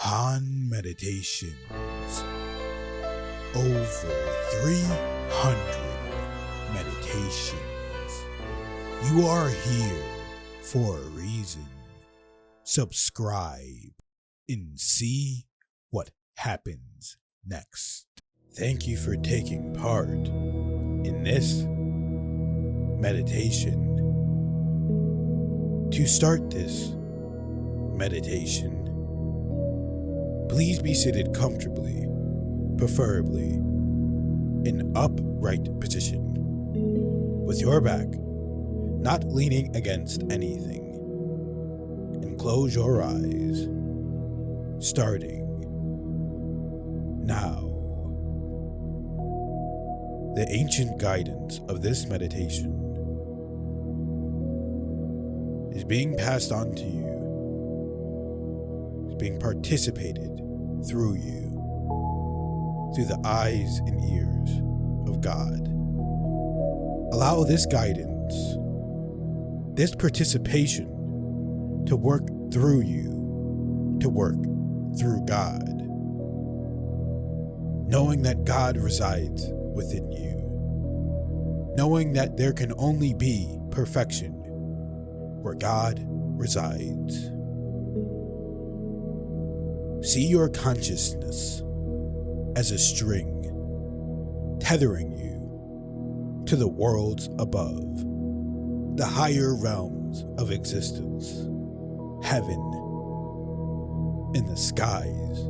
HANMEDITATIONS. Over 300 meditations. You are here for a reason. Subscribe and see what happens next. Thank you for taking part in this meditation. To start this meditation, please be seated comfortably, preferably in upright position, with your back not leaning against anything, and close your eyes, starting now. The ancient guidance of this meditation is being passed on to you, is being participated through you, through the eyes and ears of God. Allow this guidance, this participation to work through you, to work through God, knowing that God resides within you, knowing that there can only be perfection where God resides. See your consciousness as a string tethering you to the worlds above, the higher realms of existence, heaven, in the skies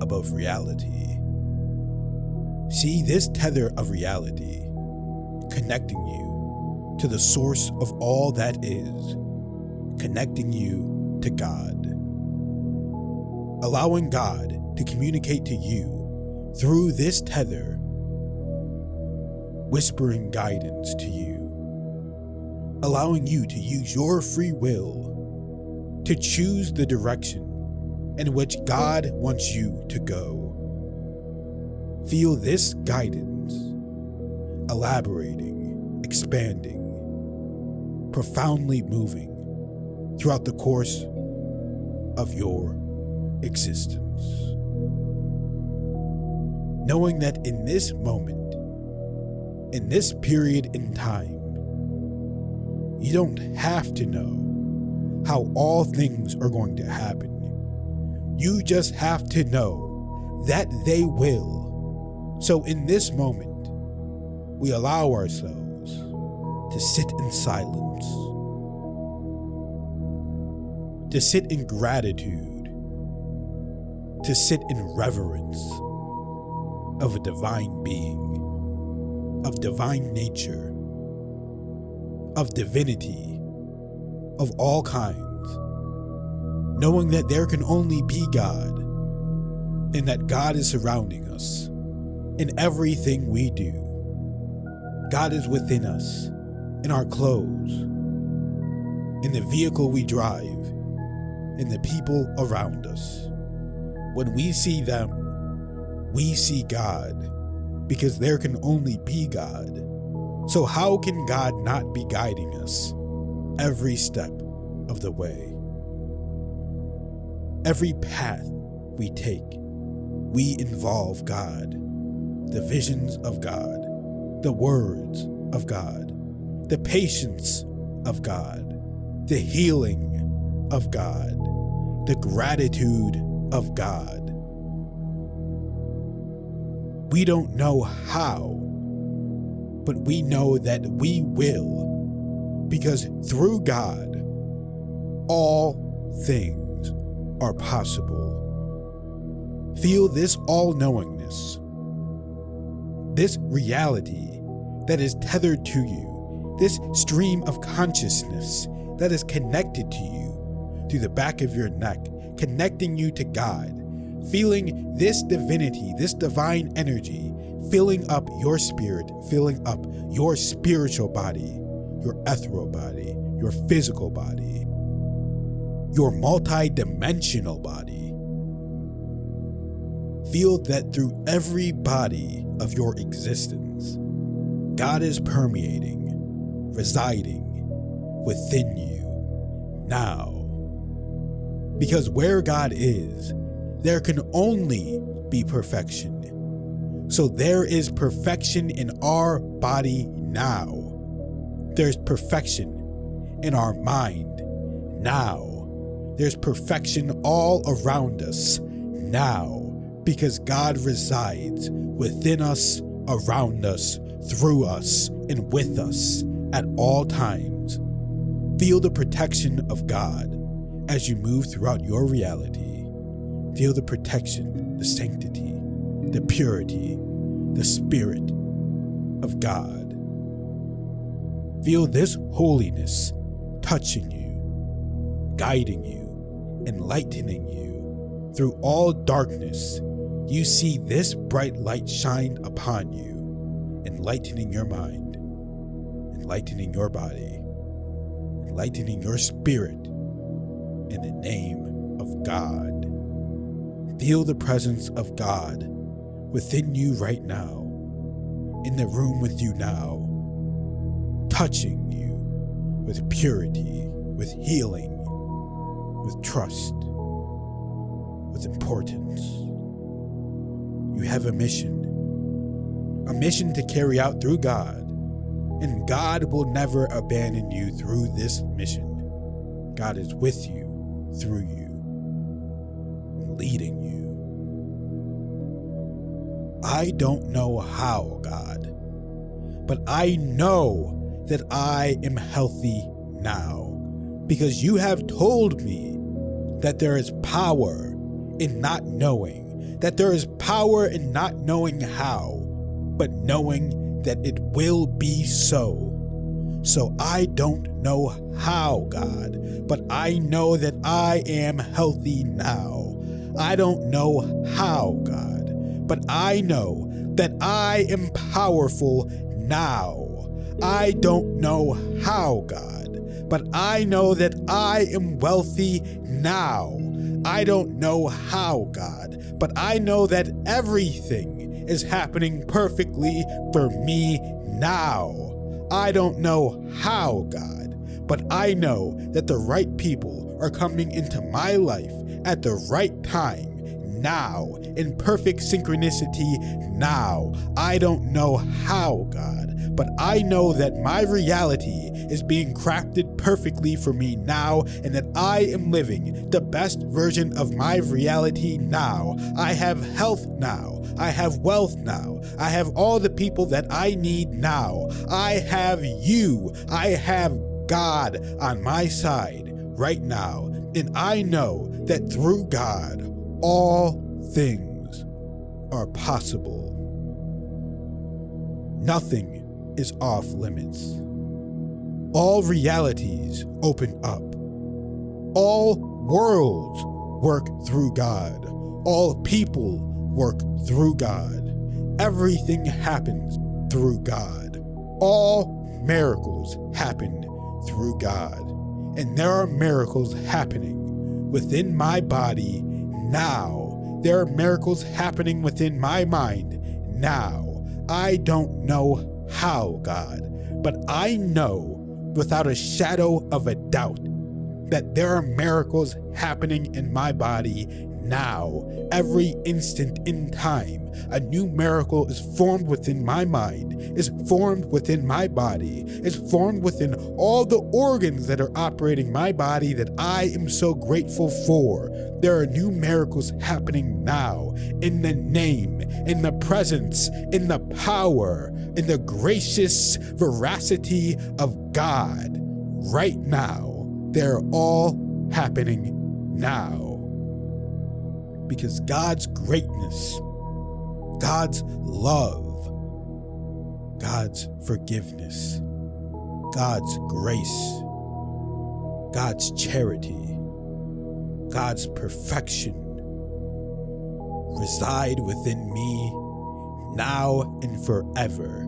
above reality. See this tether of reality connecting you to the source of all that is, connecting you to God, allowing God to communicate to you through this tether, whispering guidance to you, allowing you to use your free will to choose the direction in which God wants you to go. Feel this guidance elaborating, expanding, profoundly moving throughout the course of your existence. Knowing that in this moment, in this period in time, you don't have to know how all things are going to happen. You just have to know that they will. So in this moment, we allow ourselves to sit in silence, to sit in gratitude, to sit in reverence of a divine being, of divine nature, of divinity, of all kinds, knowing that there can only be God, and that God is surrounding us in everything we do. God is within us, in our clothes, in the vehicle we drive, in the people around us. When we see them, we see God, because there can only be God. So how can God not be guiding us every step of the way? Every path we take, we involve God, the visions of God, the words of God, the patience of God, the healing of God, the gratitude of God. We don't know how, but we know that we will, because through God, all things are possible. Feel this all-knowingness, this reality that is tethered to you, this stream of consciousness that is connected to you through the back of your neck, connecting you to God, feeling this divinity, this divine energy, filling up your spirit, filling up your spiritual body, your ethereal body, your physical body, your multi-dimensional body. Feel that through every body of your existence, God is permeating, residing within you now. Because where God is, there can only be perfection. So there is perfection in our body now. There's perfection in our mind now. There's perfection all around us now, because God resides within us, around us, through us, and with us at all times. Feel the protection of God as you move throughout your reality. Feel the protection, the sanctity, the purity, the Spirit of God. Feel this holiness touching you, guiding you, enlightening you. Through all darkness, you see this bright light shine upon you, enlightening your mind, enlightening your body, enlightening your spirit in the name of God. Feel the presence of God within you right now, in the room with you now, touching you with purity, with healing, with trust, with importance. You have a mission to carry out through God, and God will never abandon you through this mission. God is with you, through you, leading you. I don't know how, God, but I know that I am healthy now, because you have told me that there is power in not knowing, that there is power in not knowing how, but knowing that it will be so. So I don't know how, God, but I know that I am healthy now. I don't know how, God, but I know that I am powerful now. I don't know how, God, but I know that I am wealthy now. I don't know how, God, but I know that everything is happening perfectly for me now. I don't know how, God, but I know that the right people are coming into my life at the right time now, in perfect synchronicity now. I don't know how, God, but I know that my reality is being crafted perfectly for me now, and that I am living the best version of my reality now. I have health now. I have wealth now. I have all the people that I need now. I have you. I have God on my side right now, and I know that through God, all things are possible. Nothing is off limits. All realities open up. All worlds work through God. All people work through God. Everything happens through God. All miracles happen through God. And there are miracles happening within my body now. There are miracles happening within my mind now. I don't know how, God, but I know without a shadow of a doubt that there are miracles happening in my body now. Every instant in time, a new miracle is formed within my mind, is formed within my body, is formed within all the organs that are operating my body that I am so grateful for. There are new miracles happening now in the name, in the presence, in the power, in the gracious veracity of God. Right now, they're all happening now. Because God's greatness, God's love, God's forgiveness, God's grace, God's charity, God's perfection reside within me now and forever,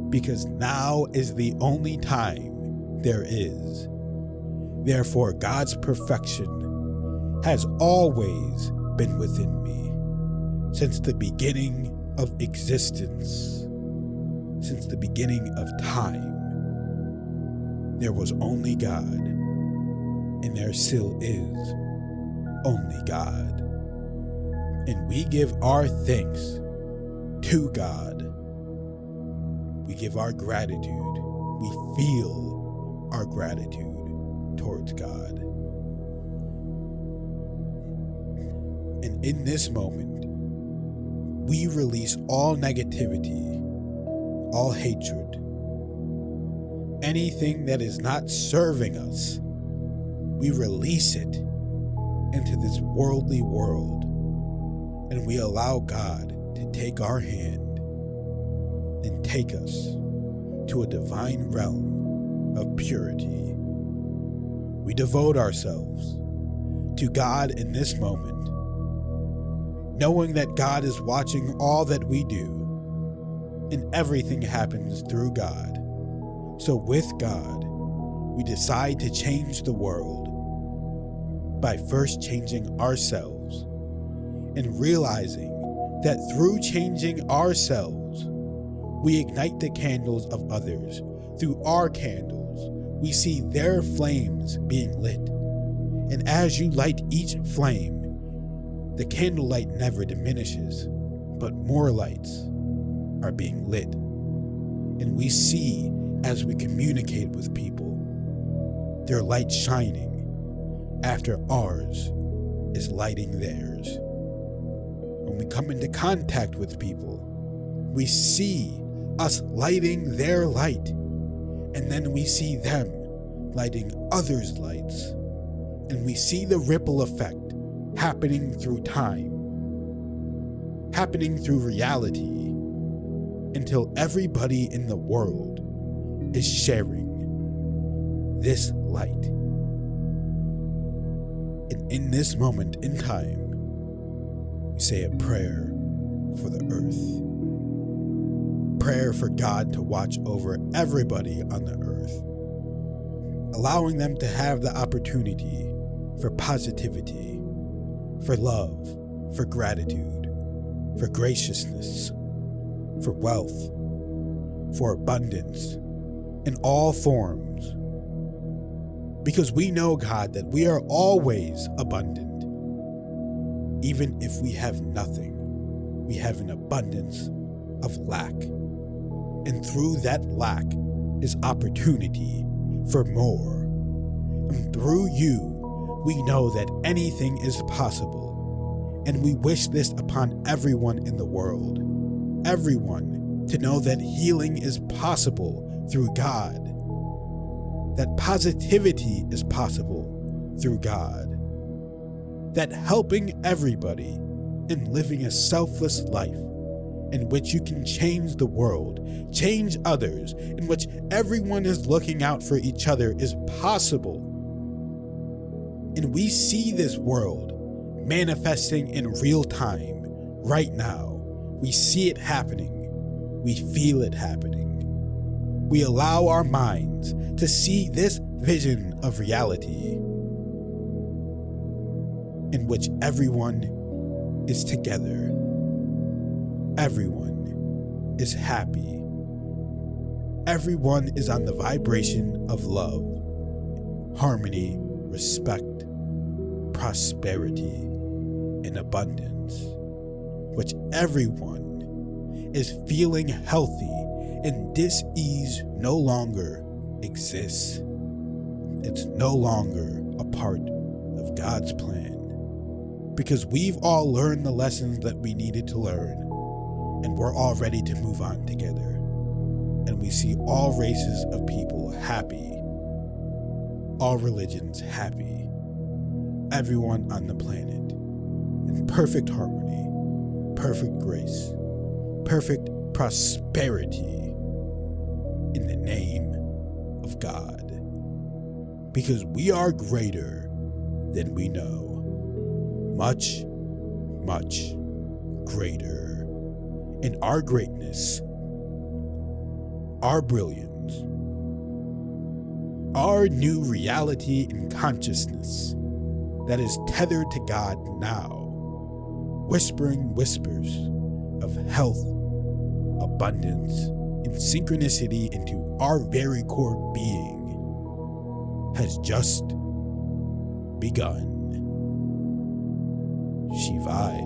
because now is the only time there is. Therefore, God's perfection has always been within me since the beginning of existence, since the beginning of time. There was only God, and there still is only God. and we give our thanks to God. We give our gratitude. We feel our gratitude towards God. And in this moment, we release all negativity, all hatred, anything that is not serving us. We release it into this worldly world, and we allow God to take our hand and take us to a divine realm of purity. We devote ourselves to God in this moment, knowing that God is watching all that we do, and everything happens through God. So with God, we decide to change the world by first changing ourselves and realizing that through changing ourselves, we ignite the candles of others. Through our candles, we see their flames being lit. And as you light each flame, the candlelight never diminishes, but more lights are being lit. And we see, as we communicate with people, their light shining after ours is lighting theirs. When we come into contact with people, we see us lighting their light, and then we see them lighting others' lights, and we see the ripple effect happening through time, happening through reality, until everybody in the world is sharing this light. And in this moment in time, we say a prayer for the earth. Prayer for God to watch over everybody on the earth, allowing them to have the opportunity for positivity, for love, for gratitude, for graciousness, for wealth, for abundance in all forms. Because we know, God, that we are always abundant. Even if we have nothing, we have an abundance of lack. And through that lack is opportunity for more. And through you, we know that anything is possible. And we wish this upon everyone in the world. Everyone to know that healing is possible through God. That positivity is possible through God. That helping everybody and living a selfless life in which you can change the world, change others, in which everyone is looking out for each other is possible. And we see this world manifesting in real time right now. We see it happening. We feel it happening. We allow our minds to see this vision of reality in which everyone is together. Everyone is happy. Everyone is on the vibration of love, harmony, respect, prosperity, and abundance, which everyone is feeling healthy, and dis-ease no longer exists. It's no longer a part of God's plan, because we've all learned the lessons that we needed to learn, and we're all ready to move on together. And we see all races of people happy, all religions happy, everyone on the planet in perfect harmony, perfect grace, perfect prosperity in the name of God. Because we are greater than we know. Much, much greater. And our greatness, our brilliance, our new reality and consciousness that is tethered to God now, whispering whispers of health, abundance, and synchronicity into our very core being has just begun. Shivaya.